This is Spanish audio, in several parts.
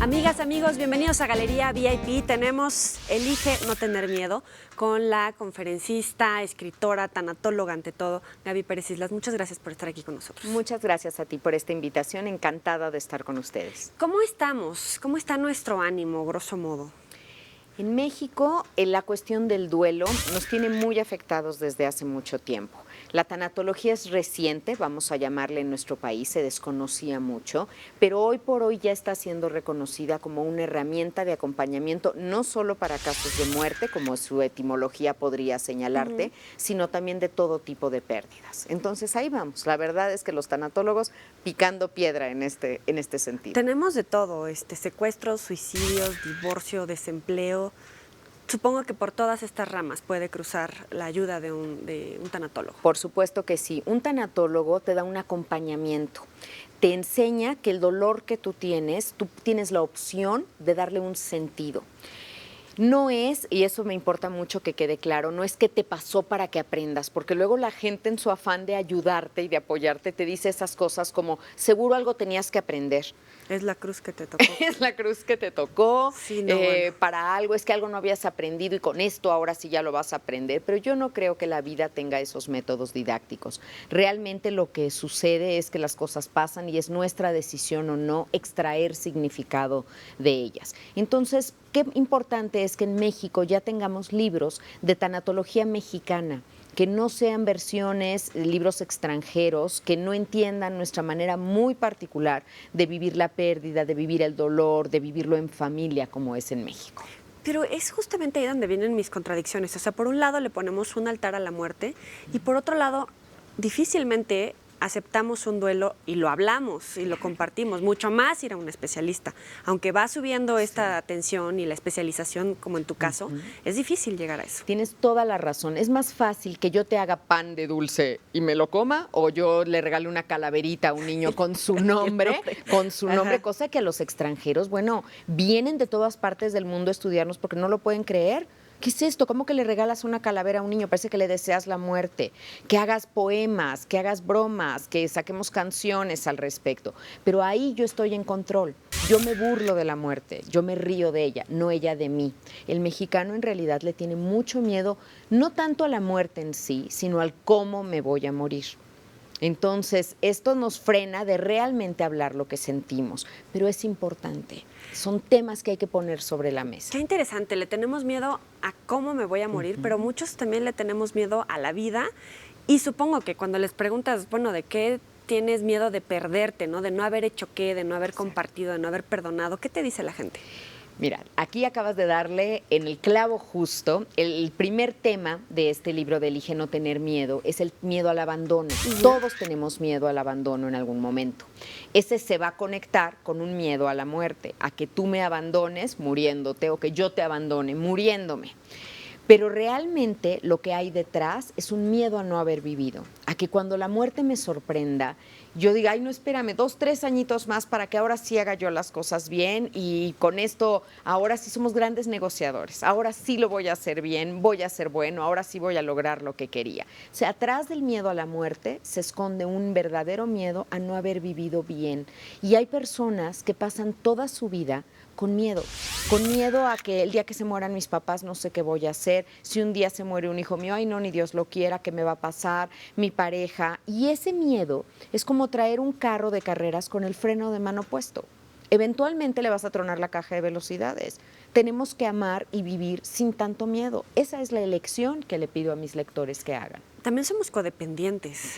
Amigas, amigos, bienvenidos a Galería VIP. Tenemos Elige no tener miedo con la conferencista, escritora, tanatóloga ante todo, Gaby Pérez Islas. Muchas gracias por estar aquí con nosotros. Muchas gracias a ti por esta invitación, encantada de estar con ustedes. ¿Cómo estamos? ¿Cómo está nuestro ánimo, grosso modo? En México, la cuestión del duelo nos tiene muy afectados desde hace mucho tiempo. La tanatología es reciente, vamos a llamarle en nuestro país, se desconocía mucho, pero hoy por hoy ya está siendo reconocida como una herramienta de acompañamiento, no solo para casos de muerte, como su etimología podría señalarte, sino también de todo tipo de pérdidas. Entonces ahí vamos, la verdad es que los tanatólogos picando piedra en este sentido. Tenemos de todo, secuestros, suicidios, divorcio, desempleo. Supongo que por todas estas ramas puede cruzar la ayuda de un tanatólogo. Por supuesto que sí. Un tanatólogo te da un acompañamiento. Te enseña que el dolor que tú tienes la opción de darle un sentido. No es, y eso me importa mucho que quede claro, no es que te pasó para que aprendas, porque luego la gente en su afán de ayudarte y de apoyarte te dice esas cosas como, seguro algo tenías que aprender. Es la cruz que te tocó. Es la cruz que te tocó, Sí, no, bueno. para algo, es que algo no habías aprendido y con esto ahora sí ya lo vas a aprender, pero yo no creo que la vida tenga esos métodos didácticos. Realmente lo que sucede es que las cosas pasan y es nuestra decisión o no extraer significado de ellas. Entonces, qué importante es que en México ya tengamos libros de tanatología mexicana, que no sean versiones, libros extranjeros, que no entiendan nuestra manera muy particular de vivir la pérdida, de vivir el dolor, de vivirlo en familia, como es en México. Pero es justamente ahí donde vienen mis contradicciones. O sea, por un lado le ponemos un altar a la muerte y por otro lado difícilmente aceptamos un duelo y lo hablamos y lo compartimos, mucho más ir a un especialista. Aunque va subiendo esta atención y la especialización, como en tu caso, es difícil llegar a eso. Tienes toda la razón. Es más fácil que yo te haga pan de dulce y me lo coma o yo le regale una calaverita a un niño con su nombre, cosa que a los extranjeros, bueno, vienen de todas partes del mundo a estudiarnos porque no lo pueden creer. ¿Qué es esto? ¿Cómo que le regalas una calavera a un niño? Parece que le deseas la muerte. Que hagas poemas, que hagas bromas, que saquemos canciones al respecto. Pero ahí yo estoy en control. Yo me burlo de la muerte, yo me río de ella, no ella de mí. El mexicano en realidad le tiene mucho miedo, no tanto a la muerte en sí, sino al cómo me voy a morir. Entonces, esto nos frena de realmente hablar lo que sentimos, pero es importante. Son temas que hay que poner sobre la mesa. Qué interesante, le tenemos miedo a cómo me voy a morir, pero muchos también le tenemos miedo a la vida y supongo que cuando les preguntas, bueno, ¿de qué tienes miedo de perderte, no? De no haber hecho qué, de no haber compartido, de no haber perdonado, ¿qué te dice la gente? Mira, aquí acabas de darle en el clavo justo. El primer tema de este libro de Elige no tener miedo es el miedo al abandono. Todos tenemos miedo al abandono en algún momento. Ese se va a conectar con un miedo a la muerte, a que tú me abandones muriéndote o que yo te abandone muriéndome. Pero realmente lo que hay detrás es un miedo a no haber vivido, a que cuando la muerte me sorprenda, yo diga, ay, no, espérame, 2, 3 añitos más para que ahora sí haga yo las cosas bien y con esto ahora sí somos grandes negociadores, ahora sí lo voy a hacer bien, voy a ser bueno, ahora sí voy a lograr lo que quería. O sea, atrás del miedo a la muerte se esconde un verdadero miedo a no haber vivido bien. Y hay personas que pasan toda su vida con miedo a que el día que se mueran mis papás no sé qué voy a hacer, si un día se muere un hijo mío, ay no, ni Dios lo quiera, ¿qué me va a pasar? Mi pareja. Y ese miedo es como traer un carro de carreras con el freno de mano puesto. Eventualmente le vas a tronar la caja de velocidades. Tenemos que amar y vivir sin tanto miedo. Esa es la elección que le pido a mis lectores que hagan. También somos codependientes.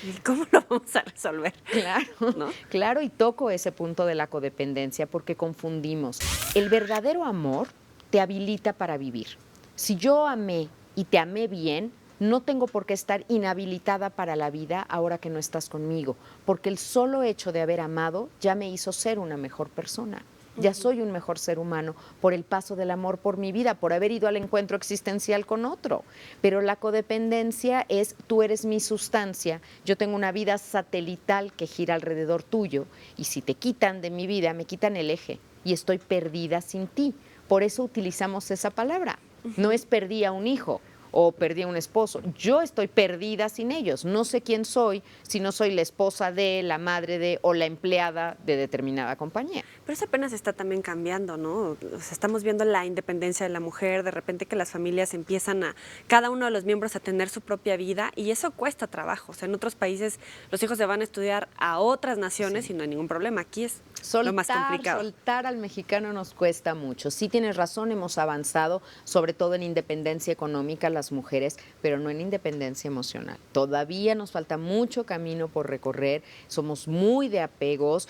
¿Y cómo lo vamos a resolver? Claro, ¿no? Claro, y toco ese punto de la codependencia porque confundimos. El verdadero amor te habilita para vivir. Si yo amé y te amé bien, no tengo por qué estar inhabilitada para la vida ahora que no estás conmigo, porque el solo hecho de haber amado ya me hizo ser una mejor persona. Ya soy un mejor ser humano por el paso del amor por mi vida, por haber ido al encuentro existencial con otro. Pero la codependencia es, tú eres mi sustancia, yo tengo una vida satelital que gira alrededor tuyo y si te quitan de mi vida, me quitan el eje y estoy perdida sin ti. Por eso utilizamos esa palabra. No es perdí a un hijo o perdí a un esposo. Yo estoy perdida sin ellos. No sé quién soy si no soy la esposa de, la madre de o la empleada de determinada compañía. Pero eso apenas está también cambiando, ¿no? O sea, estamos viendo la independencia de la mujer, de repente que las familias empiezan cada uno de los miembros a tener su propia vida y eso cuesta trabajo. O sea, en otros países los hijos se van a estudiar a otras naciones y no hay ningún problema. Aquí es lo más complicado. Soltar al mexicano nos cuesta mucho. Sí tienes razón, hemos avanzado, sobre todo en independencia económica las mujeres, pero no en independencia emocional. Todavía nos falta mucho camino por recorrer, somos muy de apegos,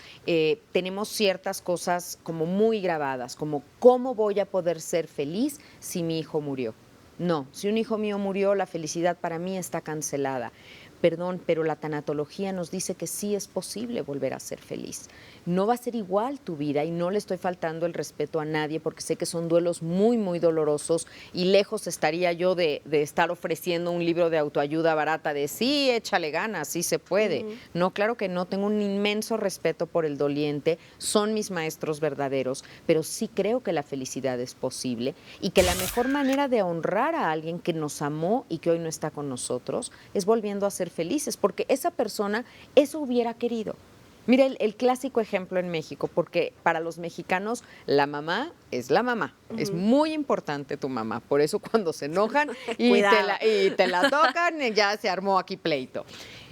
tenemos ciertas cosas como muy grabadas, como ¿cómo voy a poder ser feliz si mi hijo murió? No, si un hijo mío murió, la felicidad para mí está cancelada. Perdón, pero la tanatología nos dice que sí es posible volver a ser feliz. No va a ser igual tu vida y no le estoy faltando el respeto a nadie porque sé que son duelos muy, muy dolorosos y lejos estaría yo de estar ofreciendo un libro de autoayuda barata de sí, échale ganas, sí se puede. No, claro que no, tengo un inmenso respeto por el doliente, son mis maestros verdaderos, pero sí creo que la felicidad es posible y que la mejor manera de honrar a alguien que nos amó y que hoy no está con nosotros es volviendo a ser felices, porque esa persona eso hubiera querido. Mira el clásico ejemplo en México, porque para los mexicanos la mamá es la mamá. Es muy importante tu mamá. Por eso cuando se enojan y te la tocan, ya se armó aquí pleito.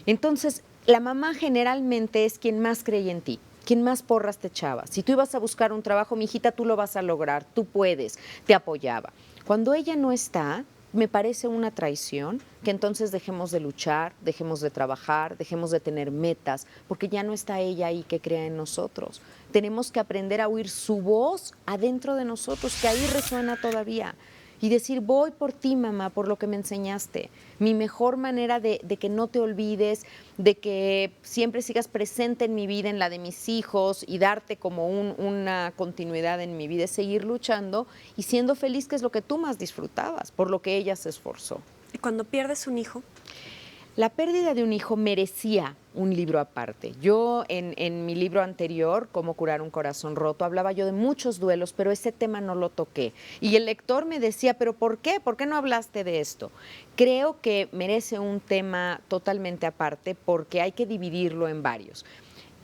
Entonces, la mamá generalmente es quien más cree en ti, quien más porras te echaba. Si tú ibas a buscar un trabajo, mijita, tú lo vas a lograr, tú puedes, te apoyaba. Cuando ella no está, me parece una traición que entonces dejemos de luchar, dejemos de trabajar, dejemos de tener metas, porque ya no está ella ahí que crea en nosotros. Tenemos que aprender a oír su voz adentro de nosotros, que ahí resuena todavía. Y decir, voy por ti, mamá, por lo que me enseñaste. Mi mejor manera de que no te olvides, de que siempre sigas presente en mi vida, en la de mis hijos, y darte como una continuidad en mi vida, es seguir luchando y siendo feliz, que es lo que tú más disfrutabas, por lo que ella se esforzó. ¿Y cuando pierdes un hijo? La pérdida de un hijo merecía un libro aparte. Yo en mi libro anterior, Cómo curar un corazón roto, hablaba yo de muchos duelos, pero ese tema no lo toqué. Y el lector me decía, ¿pero por qué? ¿Por qué no hablaste de esto? Creo que merece un tema totalmente aparte porque hay que dividirlo en varios.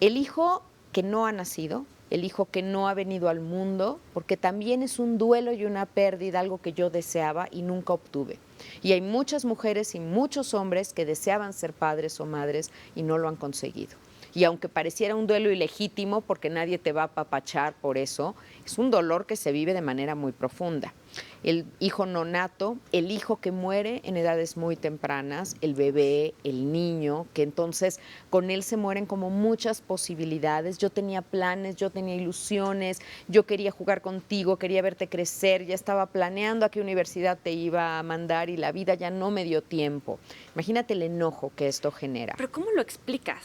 El hijo que no ha nacido, el hijo que no ha venido al mundo, porque también es un duelo y una pérdida, algo que yo deseaba y nunca obtuve. Y hay muchas mujeres y muchos hombres que deseaban ser padres o madres y no lo han conseguido. Y aunque pareciera un duelo ilegítimo, porque nadie te va a apapachar por eso, es un dolor que se vive de manera muy profunda. El hijo no nato, el hijo que muere en edades muy tempranas, el bebé, el niño, que entonces con él se mueren como muchas posibilidades. Yo tenía planes, yo tenía ilusiones, yo quería jugar contigo, quería verte crecer, ya estaba planeando a qué universidad te iba a mandar y la vida ya no me dio tiempo. Imagínate el enojo que esto genera. ¿Pero cómo lo explicas?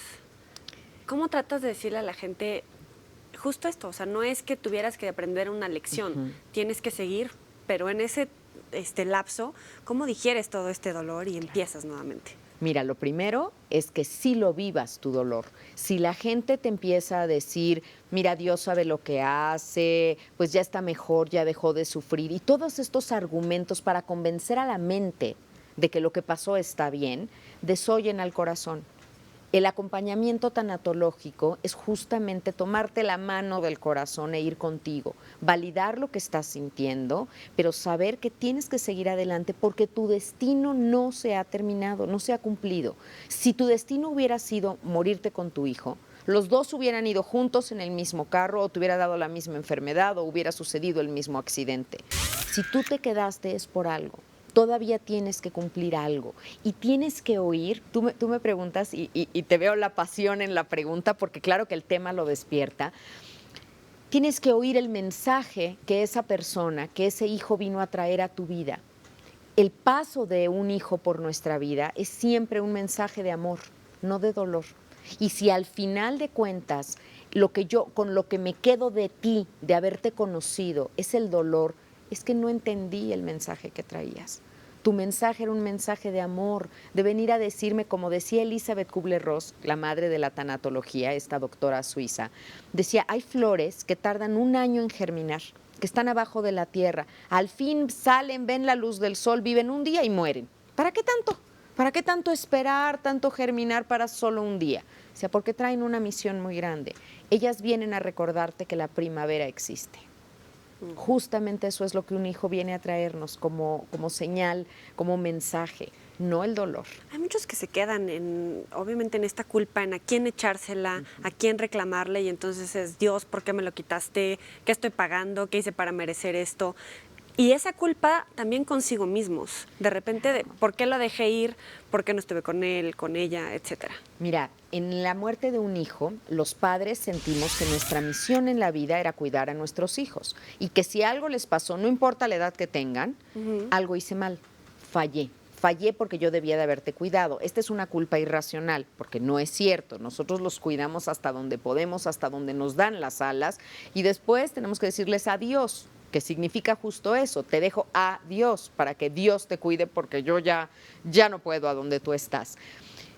¿Cómo tratas de decirle a la gente justo esto? O sea, no es que tuvieras que aprender una lección, tienes que seguir, pero en ese lapso, ¿cómo digieres todo este dolor y empiezas nuevamente? Mira, lo primero es que sí lo vivas tu dolor. Si la gente te empieza a decir, mira, Dios sabe lo que hace, pues ya está mejor, ya dejó de sufrir, y todos estos argumentos para convencer a la mente de que lo que pasó está bien, desoyen al corazón. El acompañamiento tanatológico es justamente tomarte la mano del corazón e ir contigo, validar lo que estás sintiendo, pero saber que tienes que seguir adelante porque tu destino no se ha terminado, no se ha cumplido. Si tu destino hubiera sido morirte con tu hijo, los dos hubieran ido juntos en el mismo carro o te hubiera dado la misma enfermedad o hubiera sucedido el mismo accidente. Si tú te quedaste es por algo. Todavía tienes que cumplir algo y tienes que oír. Tú me preguntas y te veo la pasión en la pregunta porque claro que el tema lo despierta. Tienes que oír el mensaje que esa persona, que ese hijo vino a traer a tu vida. El paso de un hijo por nuestra vida es siempre un mensaje de amor, no de dolor. Y si al final de cuentas con lo que me quedo de ti, de haberte conocido, es el dolor, es que no entendí el mensaje que traías. Tu mensaje era un mensaje de amor, de venir a decirme, como decía Elizabeth Kubler-Ross, la madre de la tanatología, esta doctora suiza, decía, hay flores que tardan 1 año en germinar que están abajo de la tierra. Al fin salen, ven la luz del sol, viven un día y mueren. ¿Para qué tanto? ¿Para qué tanto esperar, tanto germinar para solo un día? O sea, porque traen una misión muy grande. Ellas vienen a recordarte que la primavera existe. Justamente eso es lo que un hijo viene a traernos como señal, como mensaje, no el dolor. Hay muchos que se quedan obviamente en esta culpa, en a quién echársela, a quién reclamarle, y entonces es: Dios, ¿por qué me lo quitaste? ¿Qué estoy pagando? ¿Qué hice para merecer esto? Y esa culpa también consigo mismos, de repente, ¿por qué lo dejé ir? ¿Por qué no estuve con él, con ella, etcétera? Mira, en la muerte de un hijo, los padres sentimos que nuestra misión en la vida era cuidar a nuestros hijos y que si algo les pasó, no importa la edad que tengan, algo hice mal, fallé. Fallé porque yo debía de haberte cuidado. Esta es una culpa irracional, porque no es cierto. Nosotros los cuidamos hasta donde podemos, hasta donde nos dan las alas, y después tenemos que decirles adiós, que significa justo eso: te dejo a Dios para que Dios te cuide, porque yo ya no puedo a donde tú estás.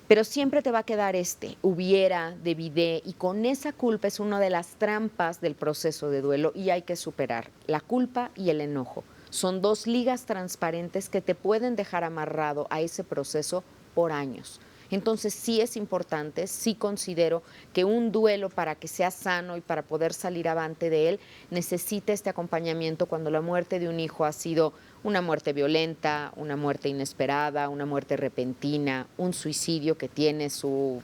Pero siempre te va a quedar hubiera, debidé, y con esa culpa es una de las trampas del proceso de duelo y hay que superar. La culpa y el enojo son dos ligas transparentes que te pueden dejar amarrado a ese proceso por años. Entonces sí es importante, sí considero que un duelo, para que sea sano y para poder salir avante de él, necesita este acompañamiento cuando la muerte de un hijo ha sido una muerte violenta, una muerte inesperada, una muerte repentina, un suicidio que tiene su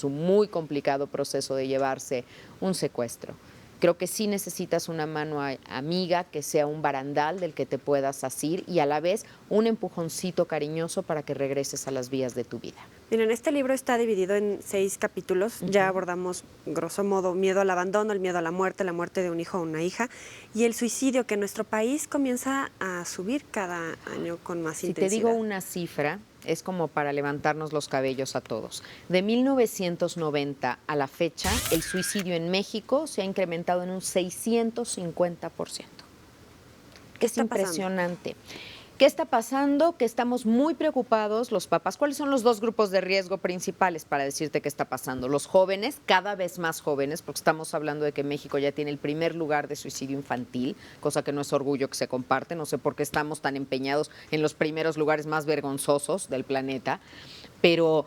muy complicado proceso de llevarse, un secuestro. Creo que sí necesitas una mano amiga, que sea un barandal del que te puedas asir, y a la vez un empujoncito cariñoso para que regreses a las vías de tu vida. Miren, este libro está dividido en 6 capítulos. Ya abordamos, grosso modo, miedo al abandono, el miedo a la muerte de un hijo o una hija, y el suicidio, que en nuestro país comienza a subir cada año con más intensidad. Si te digo una cifra, es como para levantarnos los cabellos a todos. De 1990 a la fecha, el suicidio en México se ha incrementado en un 650%. Es impresionante. ¿Qué está pasando? Que estamos muy preocupados los papás. ¿Cuáles son los 2 grupos de riesgo principales para decirte qué está pasando? Los jóvenes, cada vez más jóvenes, porque estamos hablando de que México ya tiene el primer lugar de suicidio infantil, cosa que no es orgullo que se comparte. No sé por qué estamos tan empeñados en los primeros lugares más vergonzosos del planeta, pero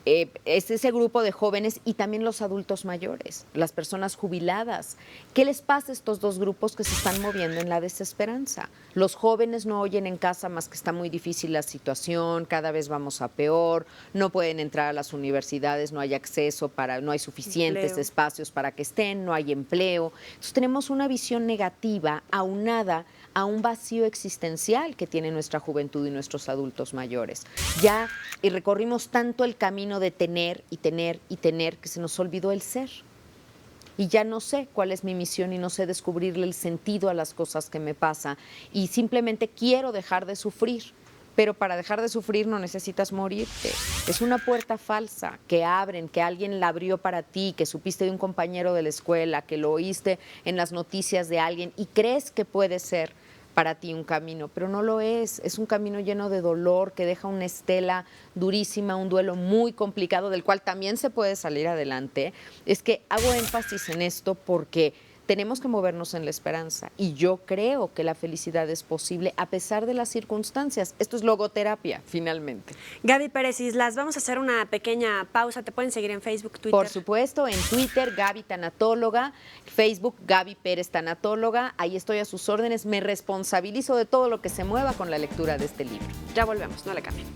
es ese grupo de jóvenes y también los adultos mayores, las personas jubiladas. ¿Qué les pasa a estos 2 grupos que se están moviendo en la desesperanza? Los jóvenes no oyen en casa más que está muy difícil la situación, cada vez vamos a peor, no pueden entrar a las universidades, no hay acceso, no hay suficientes espacios para que estén, no hay empleo. Entonces tenemos una visión negativa aunada a un vacío existencial que tiene nuestra juventud y nuestros adultos mayores. Ya recorrimos tanto el camino de tener y tener y tener que se nos olvidó el ser. Y ya no sé cuál es mi misión y no sé descubrirle el sentido a las cosas que me pasan. Y simplemente quiero dejar de sufrir. Pero para dejar de sufrir no necesitas morirte. Es una puerta falsa que abren, que alguien la abrió para ti, que supiste de un compañero de la escuela, que lo oíste en las noticias de alguien y crees que puede ser para ti un camino, pero no lo es. Es un camino lleno de dolor que deja una estela durísima, un duelo muy complicado del cual también se puede salir adelante. Es que hago énfasis en esto porque tenemos que movernos en la esperanza y yo creo que la felicidad es posible a pesar de las circunstancias. Esto es logoterapia, finalmente. Gaby Pérez Islas, vamos a hacer una pequeña pausa. ¿Te pueden seguir en Facebook, Twitter? Por supuesto, en Twitter, Gaby Tanatóloga, Facebook, Gaby Pérez Tanatóloga. Ahí estoy a sus órdenes. Me responsabilizo de todo lo que se mueva con la lectura de este libro. Ya volvemos, no le cambien.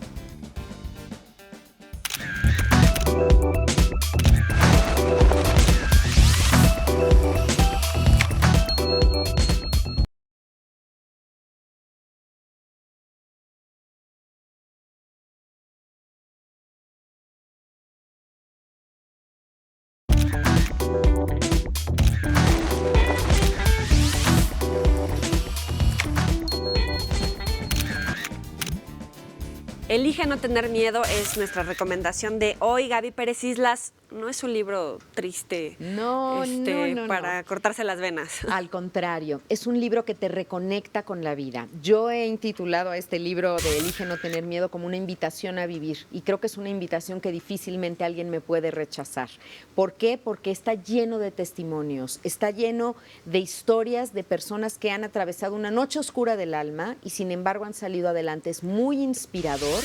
Elige no tener miedo es nuestra recomendación de hoy. Gaby Pérez Islas, no es un libro triste No, no. para cortarse las venas. Al contrario, es un libro que te reconecta con la vida. Yo he intitulado a este libro de Elige no tener miedo como una invitación a vivir y creo que es una invitación que difícilmente alguien me puede rechazar. ¿Por qué? Porque está lleno de testimonios, está lleno de historias de personas que han atravesado una noche oscura del alma y sin embargo han salido adelante. Es muy inspirador,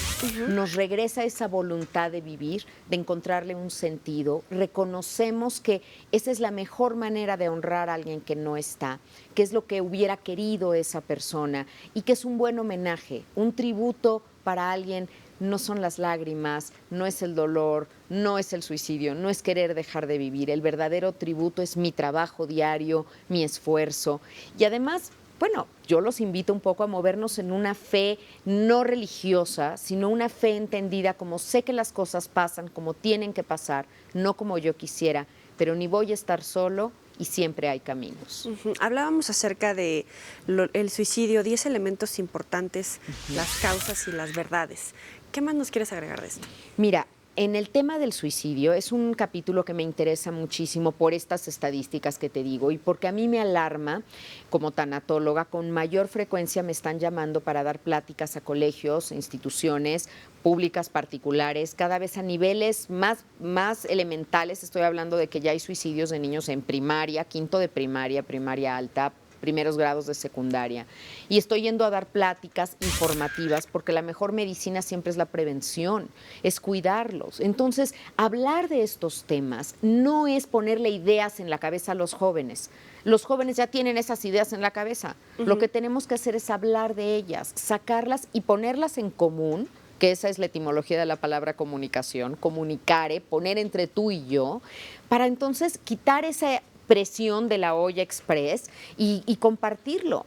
nos regresa esa voluntad de vivir, de encontrarle un sentido. Reconocemos que esa es la mejor manera de honrar a alguien que no está, que es lo que hubiera querido esa persona y que es un buen homenaje, un tributo para alguien. No son las lágrimas, no es el dolor, no es el suicidio, no es querer dejar de vivir. El verdadero tributo es mi trabajo diario, mi esfuerzo. Y además, bueno, yo los invito un poco a movernos en una fe no religiosa, sino una fe entendida como sé que las cosas pasan como tienen que pasar, no como yo quisiera, pero ni voy a estar solo y siempre hay caminos. Hablábamos acerca de el suicidio, 10 elementos importantes, las causas y las verdades. ¿Qué más nos quieres agregar de esto? Mira, en el tema del suicidio es un capítulo que me interesa muchísimo por estas estadísticas que te digo y porque a mí me alarma como tanatóloga, con mayor frecuencia me están llamando para dar pláticas a colegios, instituciones públicas, particulares, cada vez a niveles más elementales. Estoy hablando de que ya hay suicidios de niños en primaria, quinto de primaria, primaria alta, primeros grados de secundaria. Y estoy yendo a dar pláticas informativas porque la mejor medicina siempre es la prevención, es cuidarlos. Entonces, hablar de estos temas no es ponerle ideas en la cabeza a los jóvenes. Los jóvenes ya tienen esas ideas en la cabeza. Lo que tenemos que hacer es hablar de ellas, sacarlas y ponerlas en común, que esa es la etimología de la palabra comunicación, comunicare, poner entre tú y yo, para entonces quitar esa presión de la olla express y compartirlo.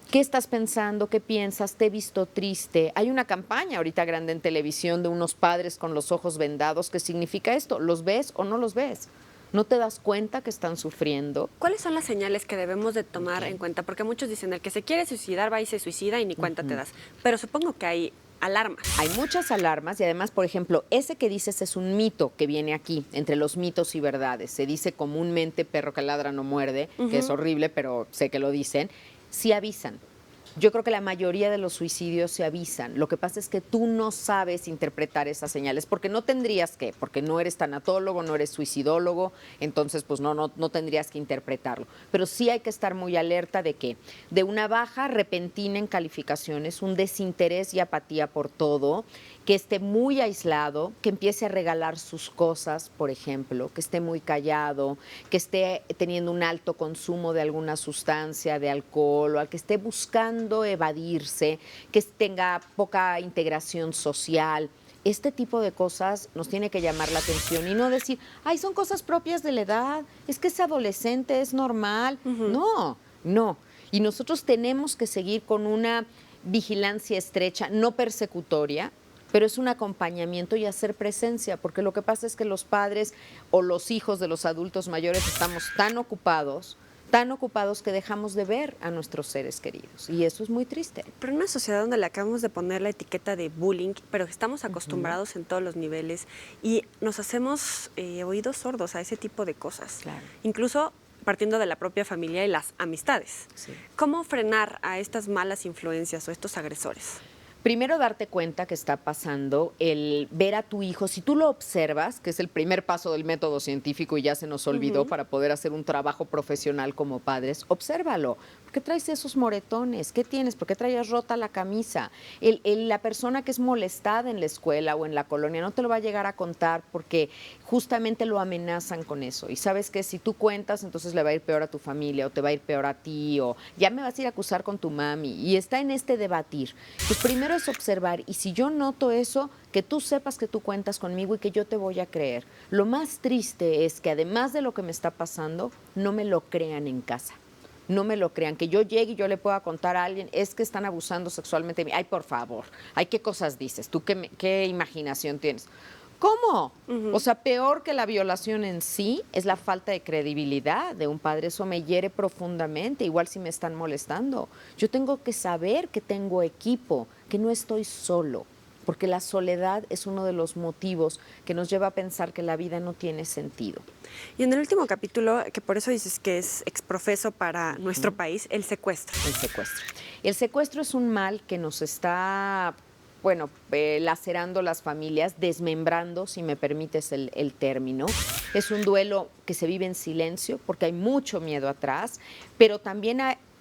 ¿Qué estás pensando? ¿Qué piensas? ¿Te he visto triste? Hay una campaña ahorita grande en televisión de unos padres con los ojos vendados. ¿Qué significa esto? ¿Los ves o no los ves? ¿No te das cuenta que están sufriendo? ¿Cuáles son las señales que debemos de tomar en cuenta? Porque muchos dicen, el que se quiere suicidar va y se suicida y ni cuenta te das. Pero supongo que hay alarmas. Hay muchas alarmas y además, por ejemplo, ese que dices es un mito que viene aquí, entre los mitos y verdades. Se dice comúnmente perro que ladra no muerde, que es horrible, pero sé que lo dicen. Sí avisan. Yo creo que la mayoría de los suicidios se avisan. Lo que pasa es que tú no sabes interpretar esas señales, porque no tendrías que, porque no eres tanatólogo, no eres suicidólogo, entonces pues no tendrías que interpretarlo. Pero sí hay que estar muy alerta de que de una baja repentina en calificaciones, un desinterés y apatía por todo, que esté muy aislado, que empiece a regalar sus cosas, por ejemplo, que esté muy callado, que esté teniendo un alto consumo de alguna sustancia, de alcohol, o al que esté buscando evadirse, que tenga poca integración social. Este tipo de cosas nos tiene que llamar la atención y no decir, ay, son cosas propias de la edad, es que es adolescente, es normal. No. Y nosotros tenemos que seguir con una vigilancia estrecha, no persecutoria, pero es un acompañamiento y hacer presencia, porque lo que pasa es que los padres o los hijos de los adultos mayores estamos tan ocupados que dejamos de ver a nuestros seres queridos, y eso es muy triste. Pero en una sociedad donde le acabamos de poner la etiqueta de bullying, pero estamos acostumbrados en todos los niveles y nos hacemos oídos sordos a ese tipo de cosas. Claro. Incluso partiendo de la propia familia y las amistades. Sí. ¿Cómo frenar a estas malas influencias o estos agresores? Primero, darte cuenta que está pasando, el ver a tu hijo, si tú lo observas, que es el primer paso del método científico y ya se nos olvidó para poder hacer un trabajo profesional como padres, obsérvalo. ¿Por qué traes esos moretones? ¿Qué tienes? ¿Por qué traías rota la camisa? La persona que es molestada en la escuela o en la colonia no te lo va a llegar a contar porque justamente lo amenazan con eso. Y sabes que si tú cuentas, entonces le va a ir peor a tu familia o te va a ir peor a ti o ya me vas a ir a acusar con tu mami. Y está en este debatir. Pues primero es observar, y si yo noto eso, que tú sepas que tú cuentas conmigo y que yo te voy a creer. Lo más triste es que además de lo que me está pasando, no me lo crean en casa. No me lo crean, que yo llegue y yo le pueda contar a alguien, es que están abusando sexualmente de mí. Ay, por favor, ay, ¿qué cosas dices? ¿Tú qué imaginación tienes? ¿Cómo? O sea, peor que la violación en sí es la falta de credibilidad de un padre. Eso me hiere profundamente, igual si me están molestando. Yo tengo que saber que tengo equipo, que no estoy solo. porque la soledad es uno de los motivos que nos lleva a pensar que la vida no tiene sentido. Y en el último capítulo, que por eso dices que es exprofeso para nuestro país, el secuestro. El secuestro. El secuestro es un mal que nos está, bueno, lacerando las familias, desmembrando, si me permites el término. Es un duelo que se vive en silencio porque hay mucho miedo atrás, pero también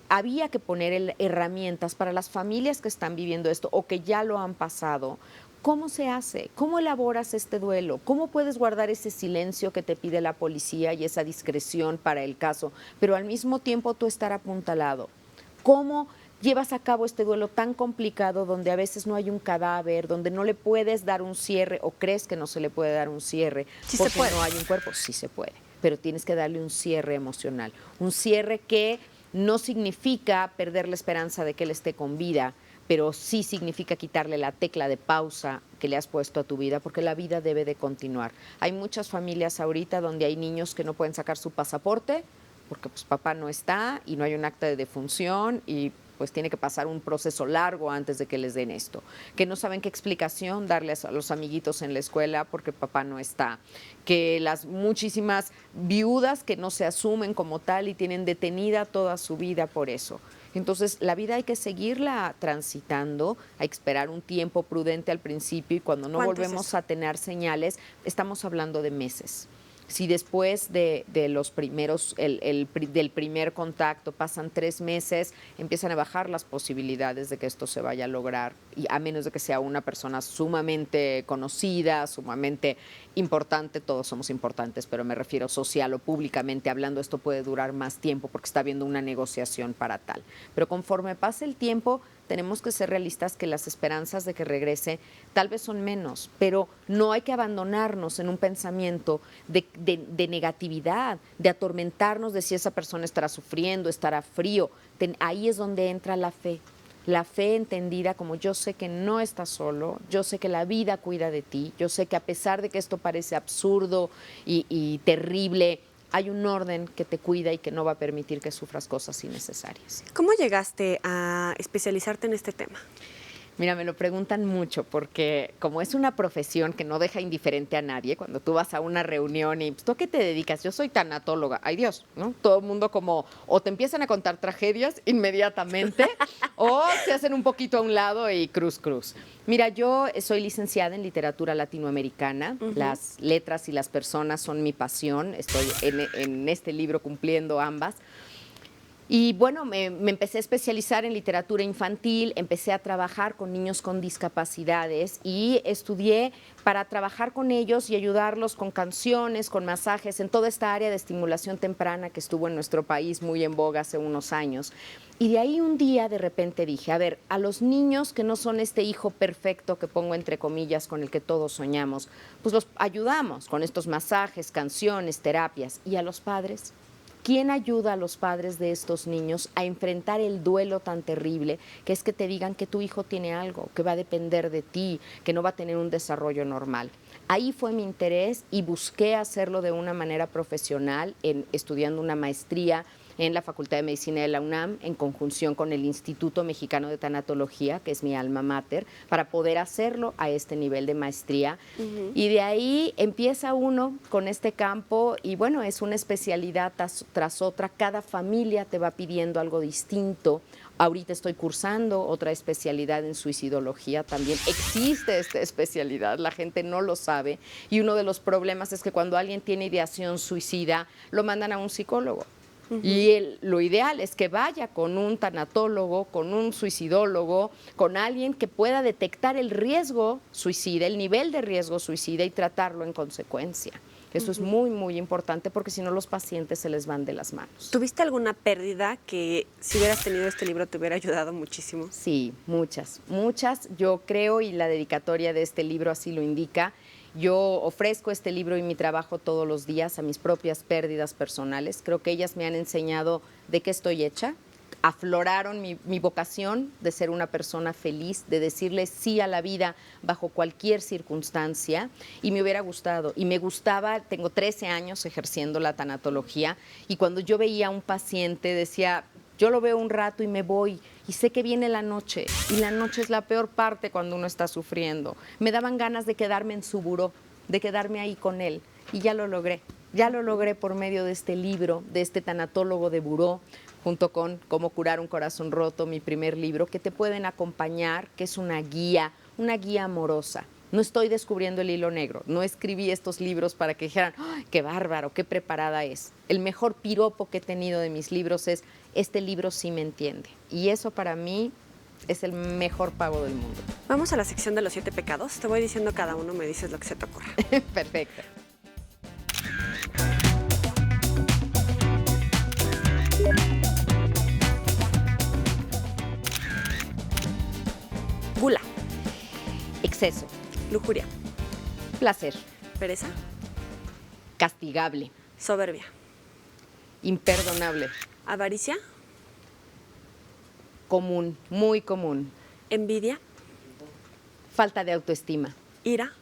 había que poner herramientas para las familias que están viviendo esto o que ya lo han pasado. ¿Cómo se hace? ¿Cómo elaboras este duelo? ¿Cómo puedes guardar ese silencio que te pide la policía y esa discreción para el caso, pero al mismo tiempo tú estar apuntalado? ¿Cómo llevas a cabo este duelo tan complicado donde a veces no hay un cadáver, donde no le puedes dar un cierre o crees que no se le puede dar un cierre Sí porque se puede. no hay un cuerpo? Sí se puede, pero tienes que darle un cierre emocional, un cierre que no significa perder la esperanza de que él esté con vida, pero sí significa quitarle la tecla de pausa que le has puesto a tu vida, porque la vida debe de continuar. Hay muchas familias ahorita donde hay niños que no pueden sacar su pasaporte porque pues papá no está y no hay un acta de defunción y pues tiene que pasar un proceso largo antes de que les den esto, que no saben qué explicación darles a los amiguitos en la escuela porque papá no está, que las muchísimas viudas que no se asumen como tal y tienen detenida toda su vida por eso. Entonces, la vida hay que seguirla transitando, hay que esperar un tiempo prudente al principio y cuando no ¿Cuánto es volvemos eso? a tener señales, estamos hablando de meses. Si después de los primeros, del primer contacto pasan 3 meses, empiezan a bajar las posibilidades de que esto se vaya a lograr, y a menos de que sea una persona sumamente conocida, sumamente importante, todos somos importantes, pero me refiero social o públicamente hablando, esto puede durar más tiempo porque está habiendo una negociación para tal. Pero conforme pase el tiempo, tenemos que ser realistas que las esperanzas de que regrese tal vez son menos, pero no hay que abandonarnos en un pensamiento de negatividad, de atormentarnos de si esa persona estará sufriendo, estará frío. Ahí es donde entra la fe. La fe entendida como yo sé que no estás solo, yo sé que la vida cuida de ti, yo sé que a pesar de que esto parece absurdo y terrible, hay un orden que te cuida y que no va a permitir que sufras cosas innecesarias. ¿Cómo llegaste a especializarte en este tema? Mira, me lo preguntan mucho porque como es una profesión que no deja indiferente a nadie, cuando tú vas a una reunión y pues, ¿tú a qué te dedicas? Yo soy tanatóloga. Ay Dios, ¿no? Todo el mundo como o te empiezan a contar tragedias inmediatamente o se hacen un poquito a un lado y cruz, cruz. Mira, yo soy licenciada en literatura latinoamericana. Las letras y las personas son mi pasión. Estoy en este libro cumpliendo ambas. Y bueno, me empecé a especializar en literatura infantil, empecé a trabajar con niños con discapacidades y estudié para trabajar con ellos y ayudarlos con canciones, con masajes, en toda esta área de estimulación temprana que estuvo en nuestro país muy en boga hace unos años. Y de ahí un día de repente dije, a ver, a los niños que no son este hijo perfecto que pongo entre comillas con el que todos soñamos, pues los ayudamos con estos masajes, canciones, terapias. ¿Y a los padres? ¿Quién ayuda a los padres de estos niños a enfrentar el duelo tan terrible que es que te digan que tu hijo tiene algo, que va a depender de ti, que no va a tener un desarrollo normal? Ahí fue mi interés y busqué hacerlo de una manera profesional, estudiando una maestría en la Facultad de Medicina de la UNAM, en conjunción con el Instituto Mexicano de Tanatología, que es mi alma mater, para poder hacerlo a este nivel de maestría. Y de ahí empieza uno con este campo y bueno, es una especialidad tras otra. Cada familia te va pidiendo algo distinto. Ahorita estoy cursando otra especialidad en suicidología también. Existe esta especialidad, la gente no lo sabe. Y uno de los problemas es que cuando alguien tiene ideación suicida, lo mandan a un psicólogo. Y lo ideal es que vaya con un tanatólogo, con un suicidólogo, con alguien que pueda detectar el riesgo suicida, el nivel de riesgo suicida y tratarlo en consecuencia. Eso es muy, muy importante porque si no los pacientes se les van de las manos. ¿Tuviste alguna pérdida que si hubieras tenido este libro te hubiera ayudado muchísimo? Sí, muchas, muchas. Yo creo y la dedicatoria de este libro así lo indica. Yo ofrezco este libro y mi trabajo todos los días a mis propias pérdidas personales. Creo que ellas me han enseñado de qué estoy hecha. Afloraron mi vocación de ser una persona feliz, de decirle sí a la vida bajo cualquier circunstancia y me hubiera gustado. Y me gustaba, tengo 13 años ejerciendo la tanatología y cuando yo veía a un paciente decía, Yo lo veo un rato y me voy y sé que viene la noche y la noche es la peor parte cuando uno está sufriendo. Me daban ganas de quedarme en su buró, de quedarme ahí con él y ya lo logré. Ya lo logré por medio de este libro, de este tanatólogo de buró, junto con Cómo curar un corazón roto, mi primer libro, que te pueden acompañar, que es una guía amorosa. No estoy descubriendo el hilo negro, no escribí estos libros para que dijeran, ¡ay, qué bárbaro, qué preparada es! El mejor piropo que he tenido de mis libros es, este libro sí me entiende. Y eso para mí es el mejor pago del mundo. Vamos a la sección de los 7 pecados. Te voy diciendo cada uno, me dices lo que se te ocurra. Perfecto. Gula, Exceso, lujuria, placer, pereza, castigable, soberbia, imperdonable, avaricia, común, muy común, envidia, falta de autoestima, ira.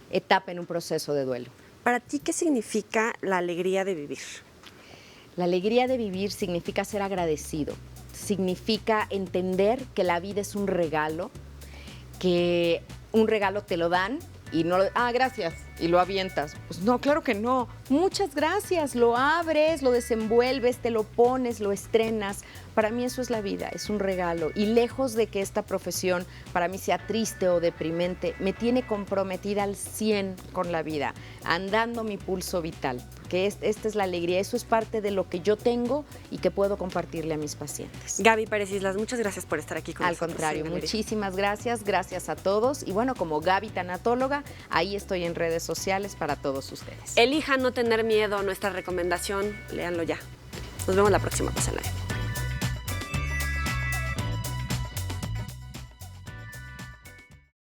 etapa en un proceso de duelo. Para ti, ¿qué significa la alegría de vivir? La alegría de vivir significa ser agradecido, significa entender que la vida es un regalo, que un regalo te lo dan y no lo, gracias, y lo avientas. Pues no, claro que no. Muchas gracias, lo abres, lo desenvuelves, te lo pones, lo estrenas. Para mí eso es la vida, es un regalo. Y lejos de que esta profesión para mí sea triste o deprimente, me tiene comprometida al 100 con la vida, andando mi pulso vital. Porque esta es la alegría, eso es parte de lo que yo tengo y que puedo compartirle a mis pacientes. Gaby Pérez Islas, muchas gracias por estar aquí con Al nosotros. contrario, Señora Miri. muchísimas gracias, gracias a todos. Y bueno, como Gaby Tanatóloga, ahí estoy en redes sociales para todos ustedes. Elijan no tener miedo, nuestra recomendación, léanlo ya. Nos vemos la próxima, pásenla bien.